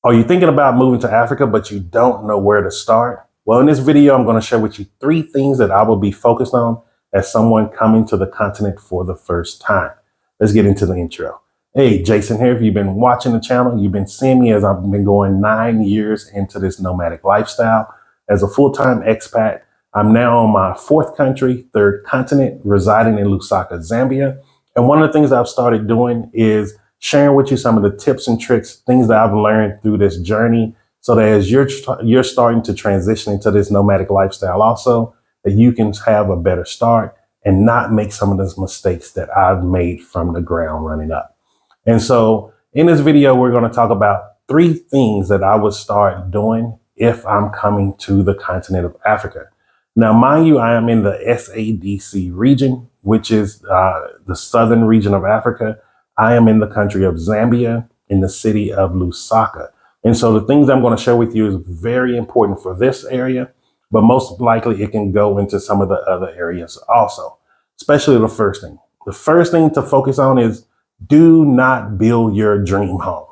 Are you thinking about moving to Africa, but you don't know where to start? Well, in this video, I'm going to share with you 3 things that I will be focused on as someone coming to the continent for the first time. Let's get into the intro. Hey, Jason here. If you've been watching the channel, you've been seeing me as I've been going 9 years into this nomadic lifestyle. As a full-time expat, I'm now on my 4th country, 3rd continent, residing in Lusaka, Zambia. And one of the things I've started doing is sharing with you some of the tips and tricks, things that I've learned through this journey, so that as you're starting to transition into this nomadic lifestyle also, that you can have a better start and not make some of those mistakes that I've made from the ground running up. And so in this video, we're going to talk about 3 things that I would start doing if I'm coming to the continent of Africa. Now, mind you, I am in the SADC region, which is the southern region of Africa. I am in the country of Zambia, in the city of Lusaka. And so the things I'm going to share with you is very important for this area, but most likely it can go into some of the other areas also, especially the first thing. The first thing to focus on is do not build your dream home.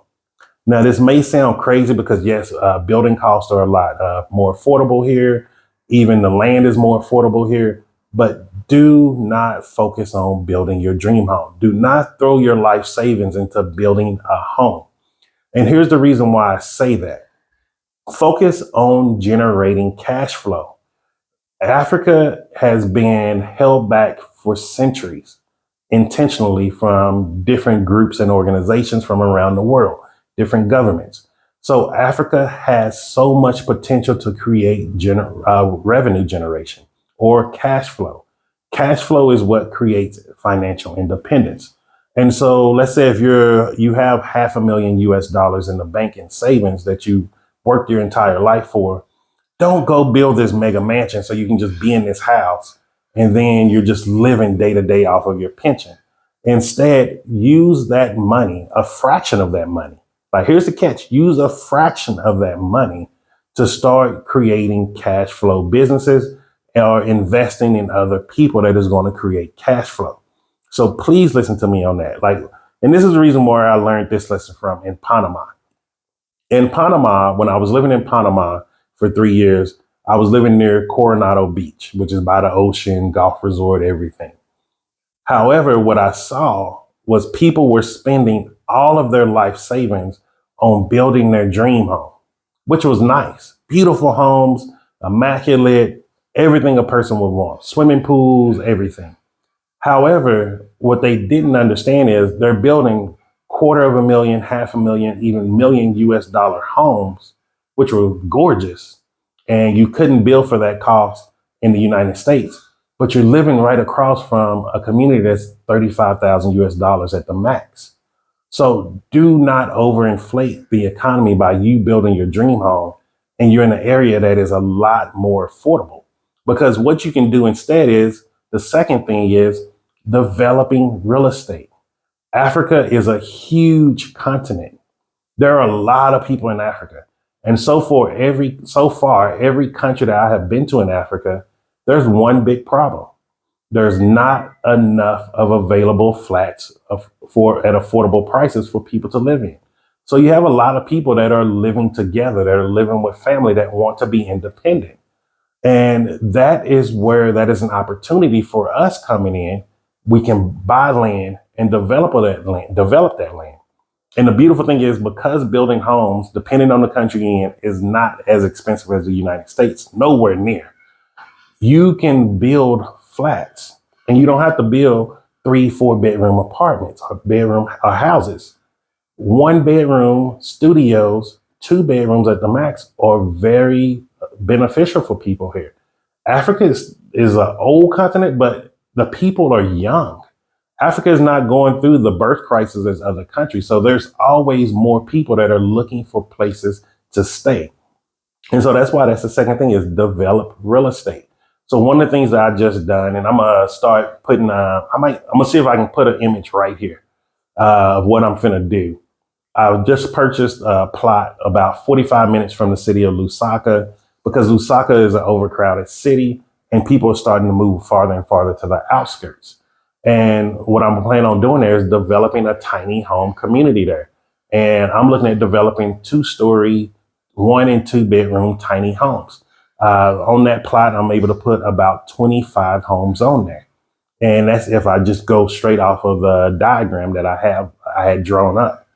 Now, this may sound crazy because, yes, building costs are a lot more affordable here. Even the land is more affordable here. But do not focus on building your dream home. Do not throw your life savings into building a home. And here's the reason why I say that. Focus on generating cash flow. Africa has been held back for centuries intentionally from different groups and organizations from around the world, different governments. So Africa has so much potential to create revenue generation or cash flow. Cash flow is what creates financial independence. And so let's say if you have $500,000 US in the bank in savings that you worked your entire life for, don't go build this mega mansion so you can just be in this house and then you're just living day to day off of your pension. Instead, use that money, a fraction of that money. Like, here's the catch: use a fraction of that money to start creating cash flow businesses or investing in other people that is going to create cash flow. So please listen to me on that. And this is the reason why I learned this lesson from in Panama. In Panama, when I was living in Panama for 3 years, I was living near Coronado Beach, which is by the ocean, golf resort, everything. However, what I saw was people were spending all of their life savings on building their dream home, which was nice. Beautiful homes, immaculate, everything a person would want, swimming pools, everything. However, what they didn't understand is they're building $250,000, $500,000, even $1,000,000 US homes, which were gorgeous. And you couldn't build for that cost in the United States. But you're living right across from a community that's $35,000 US at the max. So do not overinflate the economy by you building your dream home and you're in an area that is a lot more affordable. Because what you can do instead is, the second thing is developing real estate. Africa is a huge continent. There are a lot of people in Africa. And so far, every country that I have been to in Africa, there's one big problem. There's not enough of available flats at affordable prices for people to live in. So you have a lot of people that are living together, that are living with family, that want to be independent. And that is an opportunity for us coming in. We can buy land and develop that land. And the beautiful thing is, because building homes, depending on the country you're in, is not as expensive as the United States, nowhere near. You can build flats and you don't have to build 3-4 bedroom apartments or houses. 1 bedroom studios, 2 bedrooms at the max are very beneficial for people here. Africa is an old continent, but the people are young. Africa is not going through the birth crisis as other countries. So there's always more people that are looking for places to stay. And so that's the second thing is develop real estate. So one of the things that I just done, and I'm gonna start putting, I'm gonna see if I can put an image right here of what I'm finna do. I just purchased a plot about 45 minutes from the city of Lusaka, because Lusaka is an overcrowded city and people are starting to move farther and farther to the outskirts. And what I'm planning on doing there is developing a tiny home community there. And I'm looking at developing 2-story, 1 and 2 bedroom tiny homes. On that plot, I'm able to put about 25 homes on there. And that's if I just go straight off of the diagram that I had drawn up.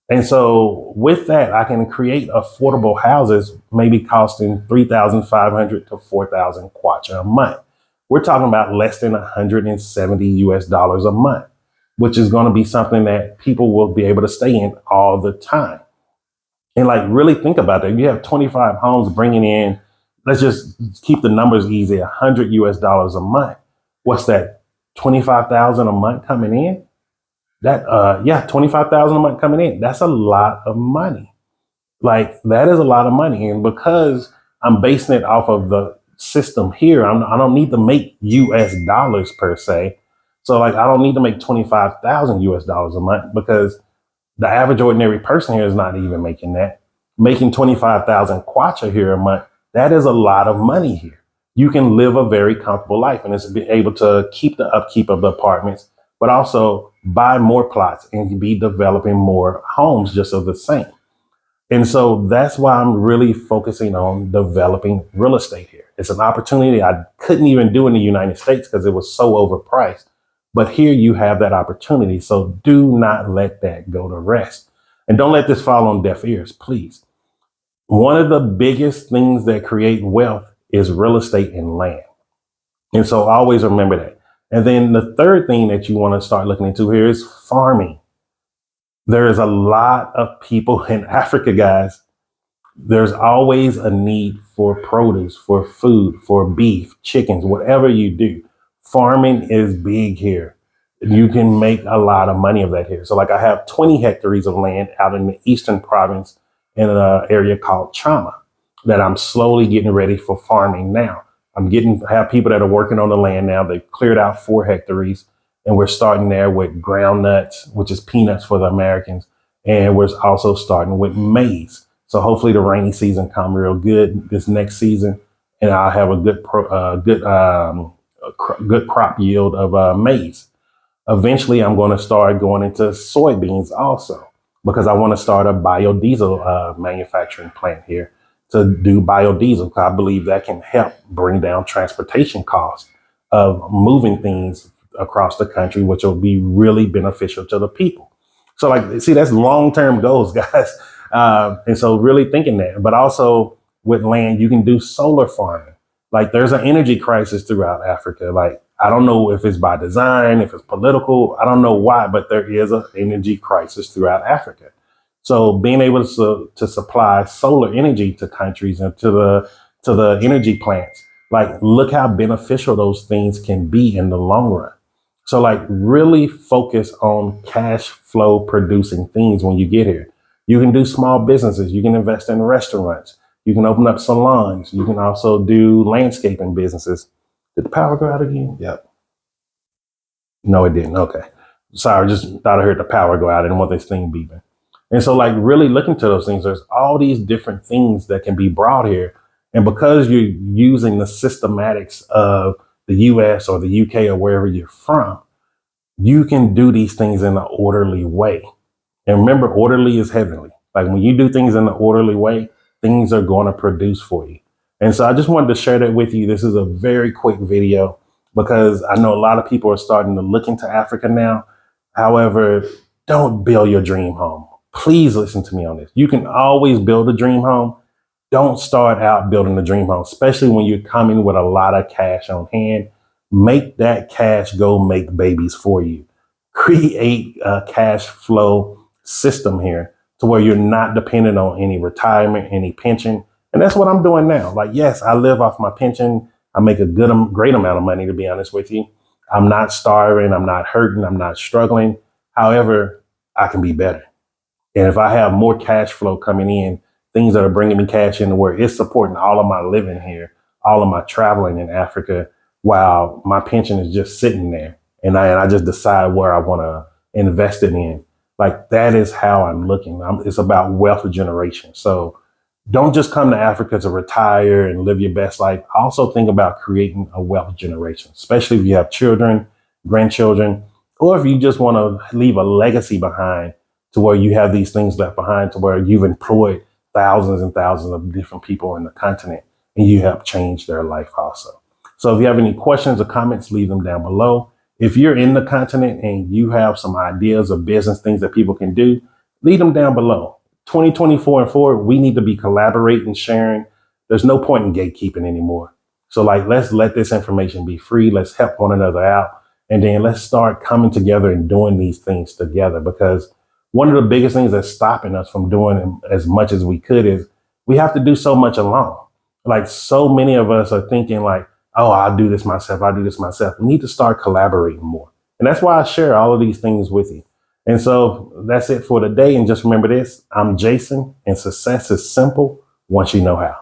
And so with that, I can create affordable houses, maybe costing 3,500 to 4,000 kwacha a month. We're talking about less than 170 US dollars a month, which is going to be something that people will be able to stay in all the time. And like really think about that. You have 25 homes bringing in, let's just keep the numbers easy, 100 US dollars a month. What's that? 25,000 a month coming in? Yeah, 25,000 a month coming in. That's a lot of money. Like that is a lot of money. And because I'm basing it off of the system here, I don't need to make US dollars per se. So like I don't need to make 25,000 US dollars a month because the average ordinary person here is not even making that. Making 25,000 kwacha here a month, that is a lot of money here. You can live a very comfortable life and it's be able to keep the upkeep of the apartments, but also buy more plots and be developing more homes just of the same. And so that's why I'm really focusing on developing real estate here. It's an opportunity I couldn't even do in the United States because it was so overpriced. But here you have that opportunity. So do not let that go to rest. And don't let this fall on deaf ears, please. One of the biggest things that create wealth is real estate and land. And so always remember that. And then the third thing that you want to start looking into here is farming. There is a lot of people in Africa, guys. There's always a need for produce, for food, for beef, chickens, whatever you do. Farming is big here. You can make a lot of money of that here. So like I have 20 hectares of land out in the eastern province in an area called Chama that I'm slowly getting ready for farming now. Have people that are working on the land now. They've cleared out 4 hectares and we're starting there with ground nuts, which is peanuts for the Americans. And we're also starting with maize. So hopefully the rainy season come real good this next season, and I'll have a good crop yield of maize. Eventually, I'm going to start going into soybeans also because I want to start a biodiesel manufacturing plant here to do biodiesel. Because I believe that can help bring down transportation costs of moving things across the country, which will be really beneficial to the people. So like, see, that's long-term goals, guys. And so really thinking that, but also with land, you can do solar farming. Like there's an energy crisis throughout Africa. Like, I don't know if it's by design, if it's political, I don't know why, but there is an energy crisis throughout Africa. So being able to supply solar energy to countries and to the energy plants, like look how beneficial those things can be in the long run. So like really focus on cash flow producing things when you get here. You can do small businesses. You can invest in restaurants. You can open up salons. You can also do landscaping businesses. Did the power go out again? Yep. No, it didn't. Okay. Sorry, just thought I heard the power go out. I didn't want this thing beeping. And so like really looking to those things, there's all these different things that can be brought here. And because you're using the systematics of the US or the UK or wherever you're from, you can do these things in an orderly way. And remember, orderly is heavenly. Like when you do things in an orderly way, things are going to produce for you. And so I just wanted to share that with you. This is a very quick video because I know a lot of people are starting to look into Africa now. However, don't build your dream home. Please listen to me on this. You can always build a dream home. Don't start out building a dream home, especially when you're coming with a lot of cash on hand. Make that cash go make babies for you. Create a cash flow system here to where you're not dependent on any retirement, any pension. And that's what I'm doing now. Like, yes, I live off my pension. I make a great amount of money, to be honest with you. I'm not starving. I'm not hurting. I'm not struggling. However, I can be better. And if I have more cash flow coming in, things that are bringing me cash into where it's supporting all of my living here, all of my traveling in Africa, while my pension is just sitting there. And I just decide where I want to invest it in. Like that is how I'm looking. It's about wealth generation. So don't just come to Africa to retire and live your best life. Also think about creating a wealth generation, especially if you have children, grandchildren, or if you just want to leave a legacy behind to where you have these things left behind, to where you've employed thousands and thousands of different people in the continent and you have changed their life also. So if you have any questions or comments, leave them down below. If you're in the continent and you have some ideas of business things that people can do, leave them down below. 2024 and forward, we need to be collaborating, sharing. There's no point in gatekeeping anymore. So let's let this information be free. Let's help one another out. And then let's start coming together and doing these things together, because one of the biggest things that's stopping us from doing as much as we could is we have to do so much alone. Like, so many of us are thinking like, oh, I'll do this myself. I'll do this myself. We need to start collaborating more. And that's why I share all of these things with you. And so that's it for today. And just remember this, I'm Jason, and success is simple once you know how.